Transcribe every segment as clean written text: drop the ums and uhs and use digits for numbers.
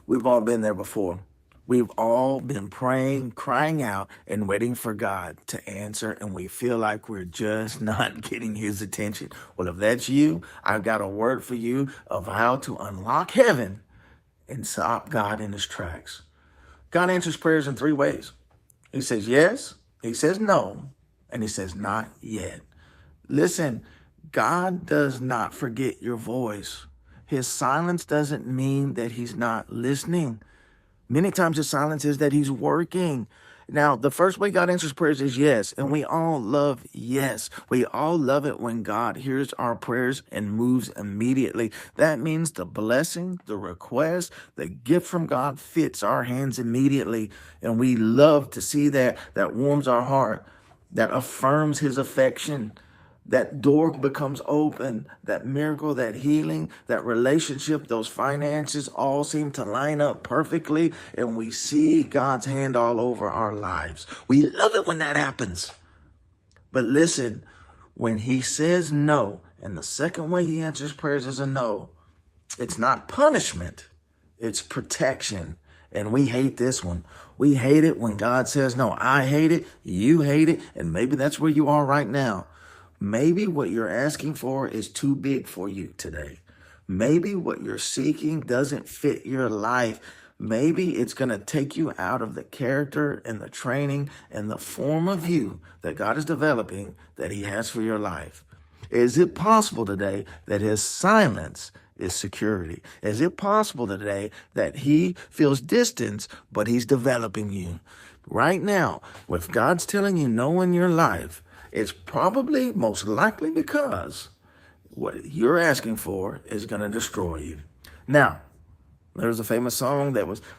We've all been there before. We've all been praying, crying out, and waiting for God to answer, and we feel like we're just not getting his attention. Well, if that's you, I've got a word for you of how to unlock heaven and stop God in his tracks. God answers prayers in three ways. He says yes, he says no, and he says not yet. Listen, God does not forget your voice. His silence doesn't mean that he's not listening. Many times his silence is that he's working. Now, the first way God answers prayers is yes, and we all love yes. We all love it when God hears our prayers and moves immediately. That means the blessing, the request, the gift from God fits our hands immediately, and we love to see that. That warms our heart, that affirms his affection. That door becomes open, that miracle, that healing, that relationship, those finances all seem to line up perfectly, and we see God's hand all over our lives. We love it when that happens. But listen, when he says no, and the second way he answers prayers is a no, it's not punishment, it's protection. And we hate this one. We hate it when God says no. I hate it, you hate it, and maybe that's where you are right now. Maybe what you're asking for is too big for you today. Maybe what you're seeking doesn't fit your life. Maybe it's going to take you out of the character and the training and the form of you that God is developing that he has for your life. Is it possible today that his silence is security? Is it possible today that he feels distance, but he's developing you? Right now, if God's telling you no in your life, it's probably most likely because what you're asking for is going to destroy you. Now, there's a famous song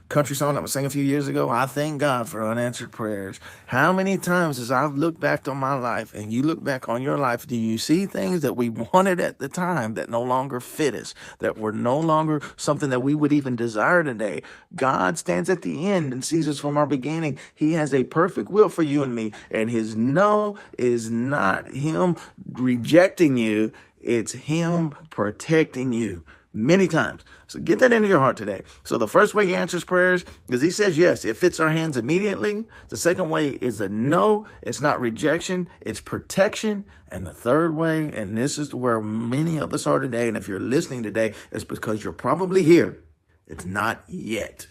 country song that was sang a few years ago. I thank God for unanswered prayers. How many times as I've looked back on my life and you look back on your life, do you see things that we wanted at the time that no longer fit us, that were no longer something that we would even desire today? God stands at the end and sees us from our beginning. He has a perfect will for you and me, and his no is not him rejecting you. It's him protecting you. Many times. So get that into your heart today. So the first way he answers prayers is he says yes, it fits our hands immediately. The second way is a no, it's not rejection, it's protection. And the third way, and this is where many of us are today, and if you're listening today, it's because you're probably here. It's not yet.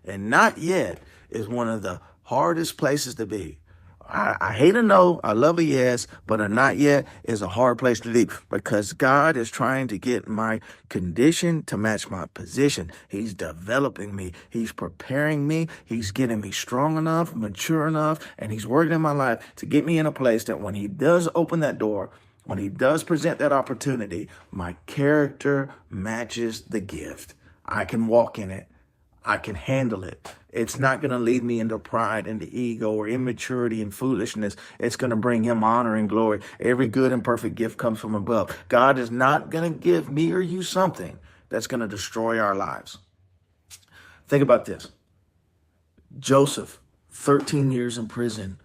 And not yet is one of the hardest places to be. I hate a no, I love a yes, but a not yet is a hard place to be because God is trying to get my condition to match my position. He's developing me. He's preparing me. He's getting me strong enough, mature enough, and he's working in my life to get me in a place that when he does open that door, when he does present that opportunity, my character matches the gift. I can walk in it. I can handle it. It's not going to lead me into pride, into ego, or immaturity and foolishness. It's going to bring him honor and glory. Every good and perfect gift comes from above. God is not going to give me or you something that's going to destroy our lives. Think about this. Joseph, 13 years in prison,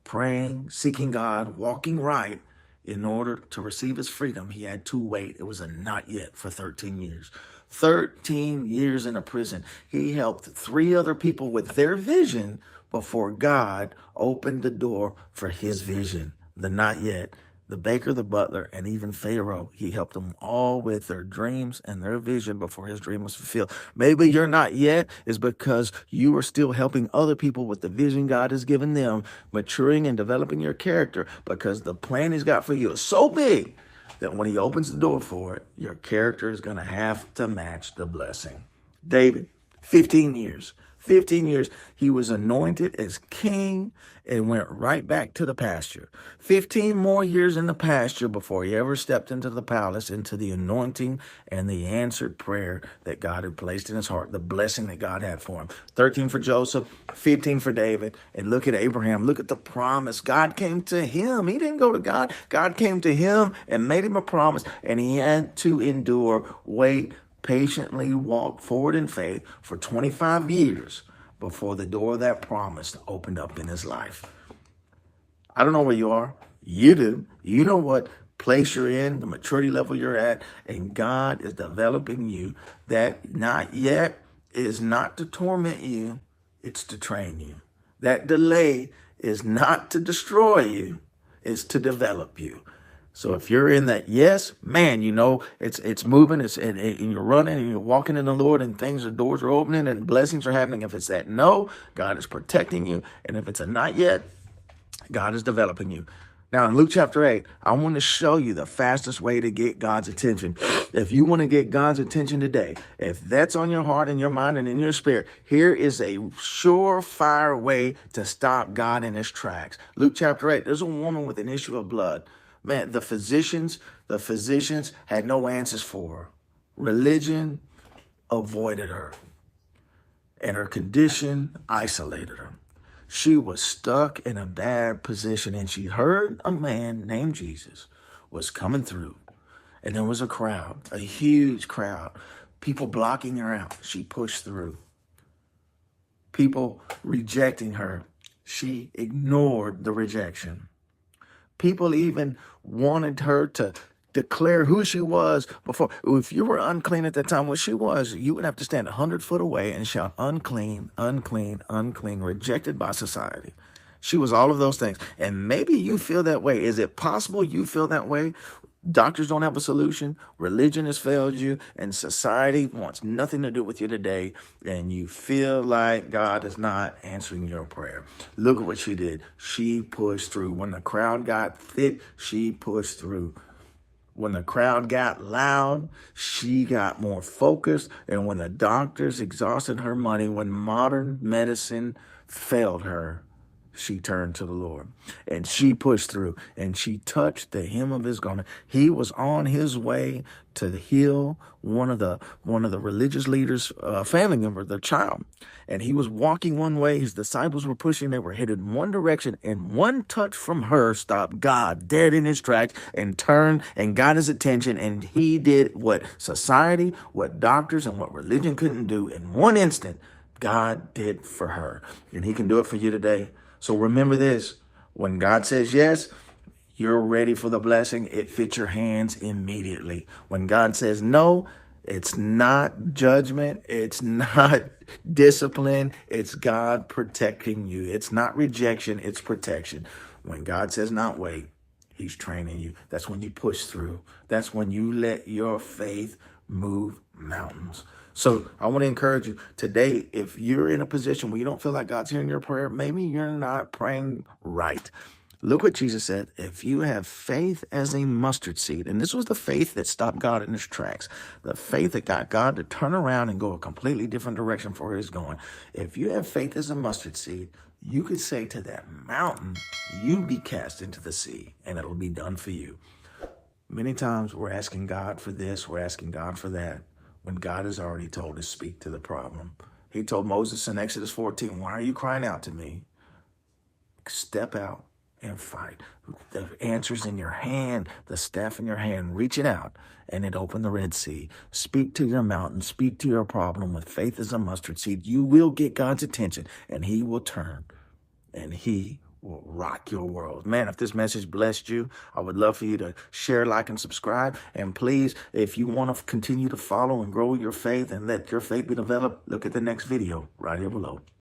praying, seeking God, walking right. In order to receive his freedom, he had to wait. It was a not yet for 13 years. 13 years in a prison. He helped 3 other people with their vision before God opened the door for his vision. The not yet, the baker, the butler, and even Pharaoh. He helped them all with their dreams and their vision before his dream was fulfilled. Maybe your not yet is because you are still helping other people with the vision God has given them, maturing and developing your character because the plan he's got for you is so big that when he opens the door for it, your character is going to have to match the blessing. David, 15 years. 15 years, he was anointed as king and went right back to the pasture. 15 more years in the pasture before he ever stepped into the palace, into the anointing and the answered prayer that God had placed in his heart, the blessing that God had for him. 13 for Joseph, 15 for David. And look at Abraham. Look at the promise. God came to him. He didn't go to God. God came to him and made him a promise, and he had to endure, wait, patiently walk forward in faith for 25 years before the door of that promise opened up in his life. I don't know where you are. You do. You know what place you're in, the maturity level you're at, and God is developing you. That not yet is not to torment you, it's to train you. That delay is not to destroy you, it's to develop you. So if you're in that yes, man, it's moving, and you're running and you're walking in the Lord, and doors are opening and blessings are happening. If it's that no, God is protecting you. And if it's a not yet, God is developing you. Now, in Luke chapter 8, I want to show you the fastest way to get God's attention. If you want to get God's attention today, if that's on your heart and your mind and in your spirit, here is a surefire way to stop God in his tracks. Luke chapter 8, there's a woman with an issue of blood. Man, the physicians had no answers for her. Religion avoided her, and her condition isolated her. She was stuck in a bad position, and she heard a man named Jesus was coming through. And there was a crowd, a huge crowd, people blocking her out. She pushed through. People rejecting her. She ignored the rejection. People even wanted her to declare who she was before. If you were unclean at that time, what she was, you would have to stand 100 foot away and shout, unclean, unclean, unclean, rejected by society. She was all of those things. And maybe you feel that way. Is it possible you feel that way? Doctors don't have a solution. Religion has failed you, and society wants nothing to do with you today. And you feel like God is not answering your prayer. Look at what she did. She pushed through. When the crowd got thick, she pushed through. When the crowd got loud, she got more focused. And when the doctors exhausted her money, when modern medicine failed her, she turned to the Lord, and she pushed through, and she touched the hem of his garment. He was on his way to heal one of the religious leaders' family member, their child. And he was walking one way. His disciples were pushing. They were headed in one direction, and one touch from her stopped God dead in his tracks and turned and got his attention. And he did what society, what doctors, and what religion couldn't do in one instant. God did for her, and he can do it for you today. So remember this, when God says yes, you're ready for the blessing. It fits your hands immediately. When God says no, it's not judgment. It's not discipline. It's God protecting you. It's not rejection. It's protection. When God says not wait, he's training you. That's when you push through. That's when you let your faith move mountains. So I want to encourage you today, if you're in a position where you don't feel like God's hearing your prayer, maybe you're not praying right. Look what Jesus said. If you have faith as a mustard seed, and this was the faith that stopped God in his tracks, the faith that got God to turn around and go a completely different direction for where he's going. If you have faith as a mustard seed, you could say to that mountain, you be cast into the sea, and it'll be done for you. Many times we're asking God for this, we're asking God for that, when God has already told us speak to the problem. He told Moses in Exodus 14, why are you crying out to me? Step out and fight. The answer's in your hand, the staff in your hand, reach it out, and it opened the Red Sea. Speak to your mountain, speak to your problem with faith as a mustard seed. You will get God's attention, and he will turn, and he will rock your world. Man, if this message blessed you, I would love for you to share, like, and subscribe. And please, if you want to continue to follow and grow your faith and let your faith be developed, look at the next video right here below.